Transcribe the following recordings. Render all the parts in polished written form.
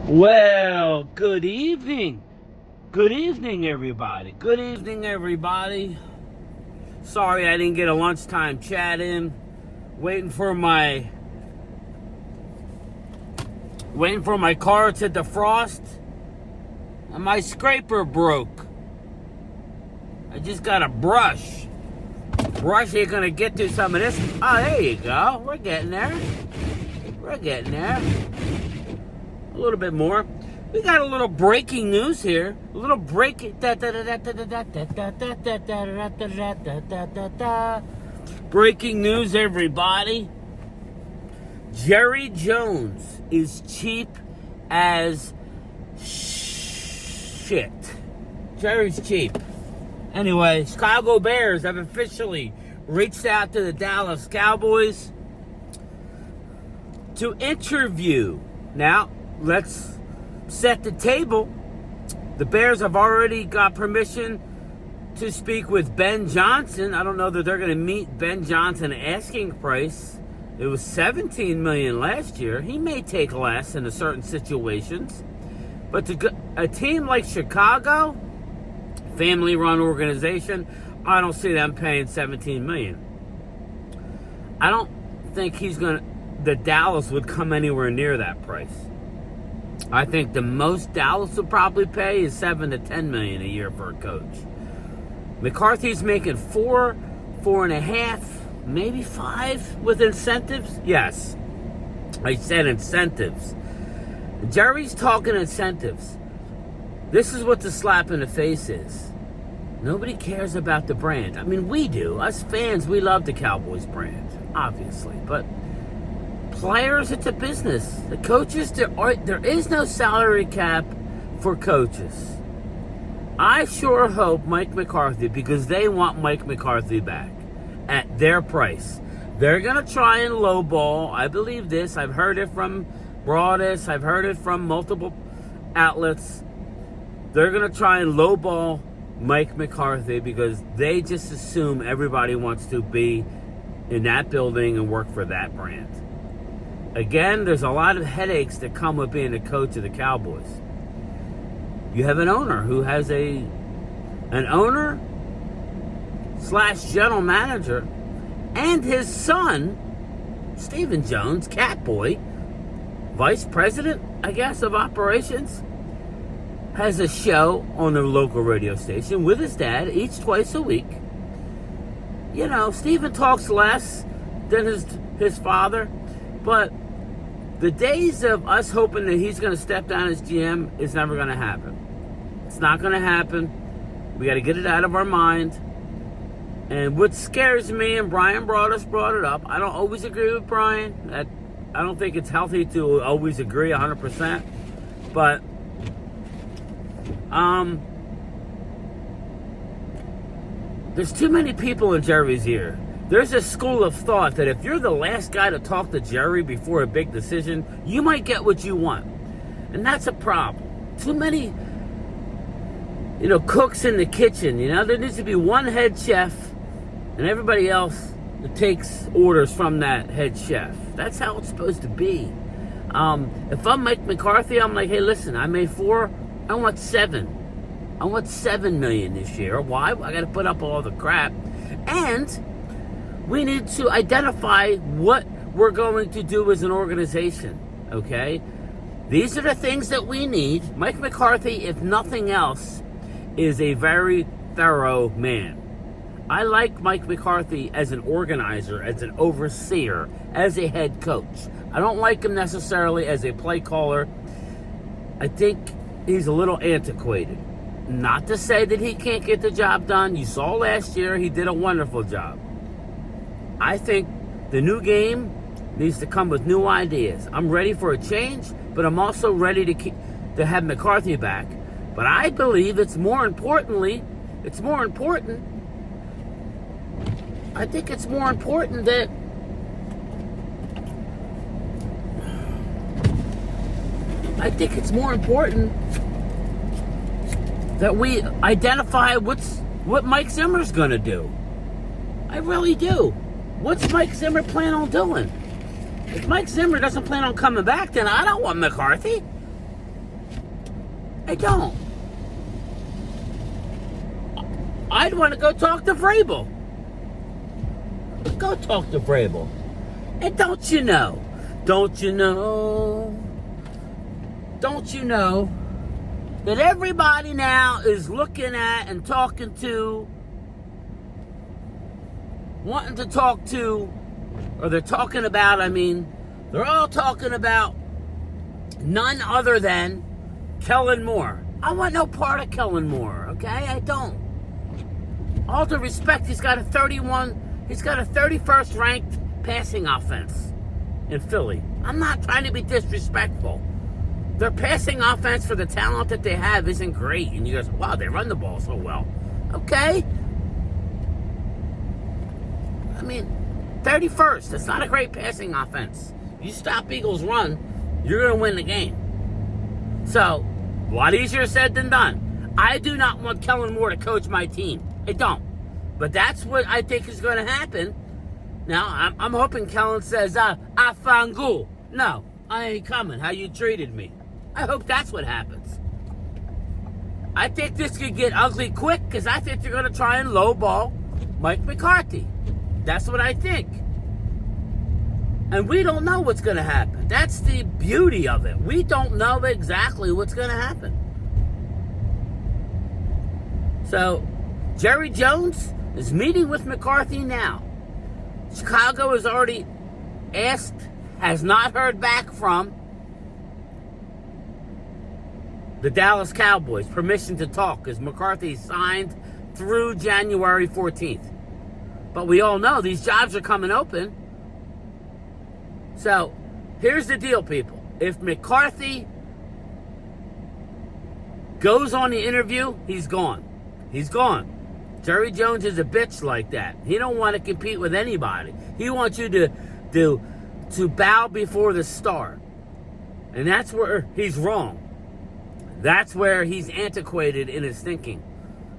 Well, good evening. Good evening, everybody. Good evening, everybody. Sorry I didn't get a lunchtime chat in. Waiting for my car to defrost. And my scraper broke. I just got a brush. Brush ain't gonna get through some of this. Oh, there you go. We're getting there. A little bit more. We got a little breaking news here. A little breaking. Breaking news, everybody. Jerry Jones is cheap as shit. Jerry's cheap. Anyway, Chicago Bears have officially reached out to the Dallas Cowboys to interview. Now, let's set the table. The Bears have already got permission to speak with Ben Johnson. I don't know that they're going to meet Ben Johnson asking price. It was $17 million last year. He may take less in certain situations. But a team like Chicago, family-run organization, I don't see them paying $17 million. I don't think that Dallas would come anywhere near that price. I think the most Dallas would probably pay is $7 to $10 million a year for a coach. McCarthy's making four and a half, maybe $5 with incentives. Yes, I said incentives. Jerry's talking incentives. This is what the slap in the face is. Nobody cares about the brand. I mean, we do. Us fans, we love the Cowboys brand, obviously, but players, it's a business. The coaches, there is no salary cap for coaches. I sure hope Mike McCarthy, because they want Mike McCarthy back at their price. They're going to try and lowball. I believe this. I've heard it from Broadus. I've heard it from multiple outlets. They're going to try and lowball Mike McCarthy because they just assume everybody wants to be in that building and work for that brand. Again, there's a lot of headaches that come with being a coach of the Cowboys. You have an owner who has an owner / general manager, and his son, Stephen Jones, Catboy, vice president, I guess, of operations, has a show on the local radio station with his dad twice a week. You know, Stephen talks less than his father, but the days of us hoping that he's going to step down as GM is never going to happen. It's not going to happen. We got to get it out of our mind. And what scares me, and Brian brought it up, I don't always agree with Brian. I don't think it's healthy to always agree 100%. But there's too many people in Jerry's ear. There's a school of thought that if you're the last guy to talk to Jerry before a big decision, you might get what you want. And that's a problem. Too many, cooks in the kitchen. There needs to be one head chef and everybody else that takes orders from that head chef. That's how it's supposed to be. If I'm Mike McCarthy, I'm like, hey, listen, I made 4, I want $7. I want $7 million this year. Why? I got to put up all the crap. And we need to identify what we're going to do as an organization, okay? These are the things that we need. Mike McCarthy, if nothing else, is a very thorough man. I like Mike McCarthy as an organizer, as an overseer, as a head coach. I don't like him necessarily as a play caller. I think he's a little antiquated. Not to say that he can't get the job done. You saw last year he did a wonderful job. I think the new game needs to come with new ideas. I'm ready for a change, but I'm also ready to have McCarthy back. But I believe it's more important. I think it's more important that we identify what Mike Zimmer's going to do. I really do. What's Mike Zimmer plan on doing? If Mike Zimmer doesn't plan on coming back, then I don't want McCarthy. I don't. I'd want to go talk to Vrabel. Go talk to Vrabel. And don't you know that everybody now is looking at and talking to, wanting to talk to, or they're talking about, they're all talking about none other than Kellen Moore. I want no part of Kellen Moore, okay? I don't. All due respect, he's got a 31st ranked passing offense in Philly. I'm not trying to be disrespectful. Their passing offense for the talent that they have isn't great. And you go, wow, they run the ball so well. Okay. 31st. That's not a great passing offense. You stop Eagles' run, you're going to win the game. So, a lot easier said than done. I do not want Kellen Moore to coach my team. I don't. But that's what I think is going to happen. Now, I'm hoping Kellen says, I found ghoul. No, I ain't coming. How you treated me. I hope that's what happens. I think this could get ugly quick because I think they're going to try and lowball Mike McCarthy. That's what I think. And we don't know what's going to happen. That's the beauty of it. We don't know exactly what's going to happen. So, Jerry Jones is meeting with McCarthy now. Chicago has already asked, has not heard back from the Dallas Cowboys permission to talk because McCarthy signed through January 14th. But we all know these jobs are coming open. So, here's the deal, people. If McCarthy goes on the interview, he's gone. He's gone. Jerry Jones is a bitch like that. He don't want to compete with anybody. He wants you to bow before the star. And that's where he's wrong. That's where he's antiquated in his thinking.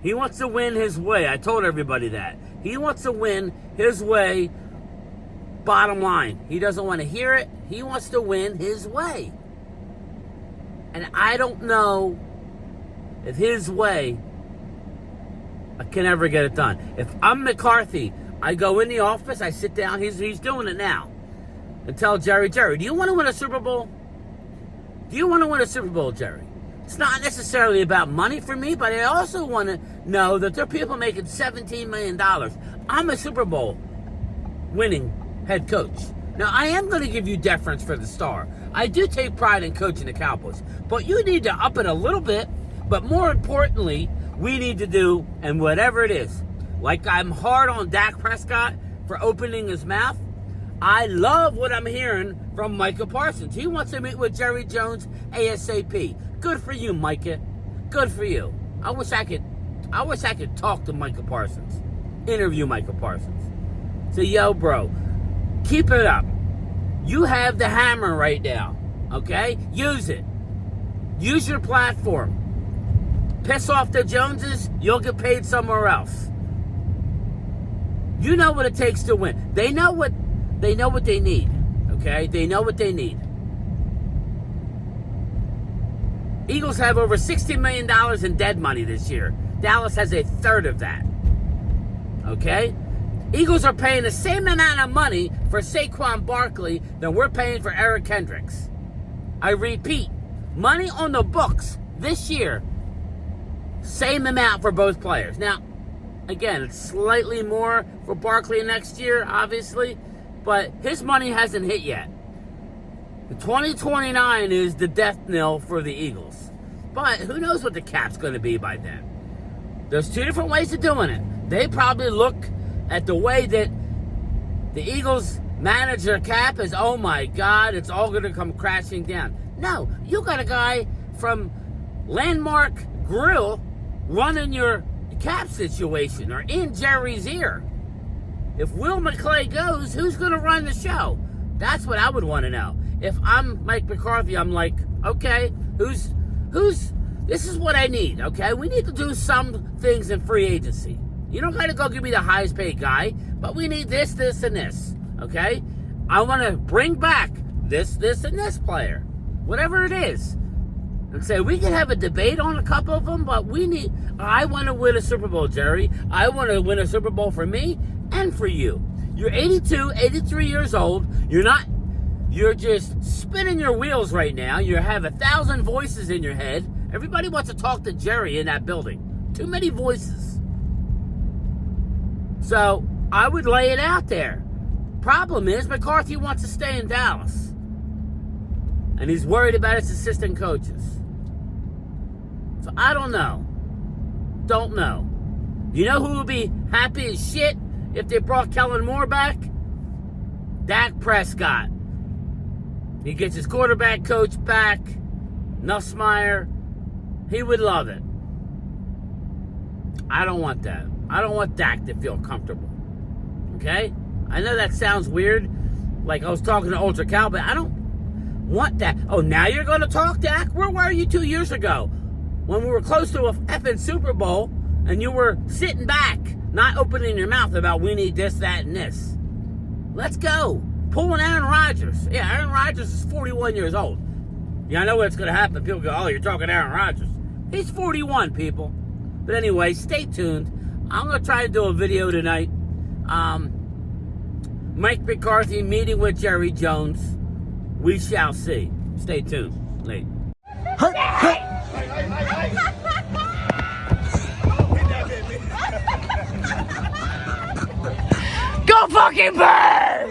He wants to win his way. I told everybody that. He wants to win his way, bottom line. He doesn't want to hear it. He wants to win his way. And I don't know if his way can ever get it done. If I'm McCarthy, I go in the office, I sit down, he's doing it now, and tell Jerry, do you want to win a Super Bowl? Do you want to win a Super Bowl, Jerry? It's not necessarily about money for me, but I also want to know that there are people making $17 million. I'm a Super Bowl winning head coach. Now, I am going to give you deference for the star. I do take pride in coaching the Cowboys, but you need to up it a little bit, but more importantly, we need to do, and whatever it is, like I'm hard on Dak Prescott for opening his mouth, I love what I'm hearing from Micah Parsons. He wants to meet with Jerry Jones ASAP. Good for you, Micah. Good for you. I wish I could talk to Micah Parsons. Interview Micah Parsons. Say, yo, bro, keep it up. You have the hammer right now, okay? Use it. Use your platform. Piss off the Joneses, you'll get paid somewhere else. You know what it takes to win. They know what they need, okay? They know what they need. Eagles have over $60 million in dead money this year. Dallas has a third of that, okay? Eagles are paying the same amount of money for Saquon Barkley than we're paying for Eric Kendricks. I repeat, money on the books this year, same amount for both players. Now, again, it's slightly more for Barkley next year, obviously, but his money hasn't hit yet. The 2029 is the death knell for the Eagles. But who knows what the cap's going to be by then. There's two different ways of doing it. They probably look at the way that the Eagles manage their cap as, oh my God, it's all going to come crashing down. No, you got a guy from Landmark Grill running your cap situation, or in Jerry's ear. If Will McClay goes, who's going to run the show? That's what I would want to know. If I'm Mike McCarthy, I'm like, okay, who's this is what I need, okay? We need to do some things in free agency. You don't got to go give me the highest paid guy, but we need this, and this, okay? I want to bring back this, and this player. Whatever it is. and say, we can have a debate on a couple of them, but I want to win a Super Bowl, Jerry. I want to win a Super Bowl for me and for you. You're 82, 83 years old. You're just spinning your wheels right now. You have 1,000 voices in your head. Everybody wants to talk to Jerry in that building. Too many voices. So I would lay it out there. Problem is, McCarthy wants to stay in Dallas. And he's worried about his assistant coaches. So I don't know. Don't know. You know who would be happy as shit if they brought Kellen Moore back? Dak Prescott. He gets his quarterback coach back, Nussmeier. He would love it. I don't want that. I don't want Dak to feel comfortable. Okay? I know that sounds weird. Like I was talking to Ultra Cal, but I don't want that. Oh, now you're going to talk, Dak? Where were you 2 years ago? When we were close to a effing Super Bowl and you were sitting back, not opening your mouth about we need this, that, and this. Let's go. Pulling Aaron Rodgers. Yeah, Aaron Rodgers is 41 years old. Yeah, I know what's going to happen. People go, oh, you're talking Aaron Rodgers. He's 41, people. But anyway, stay tuned. I'm going to try to do a video tonight. Mike McCarthy meeting with Jerry Jones. We shall see. Stay tuned. Late. Go fucking Bears!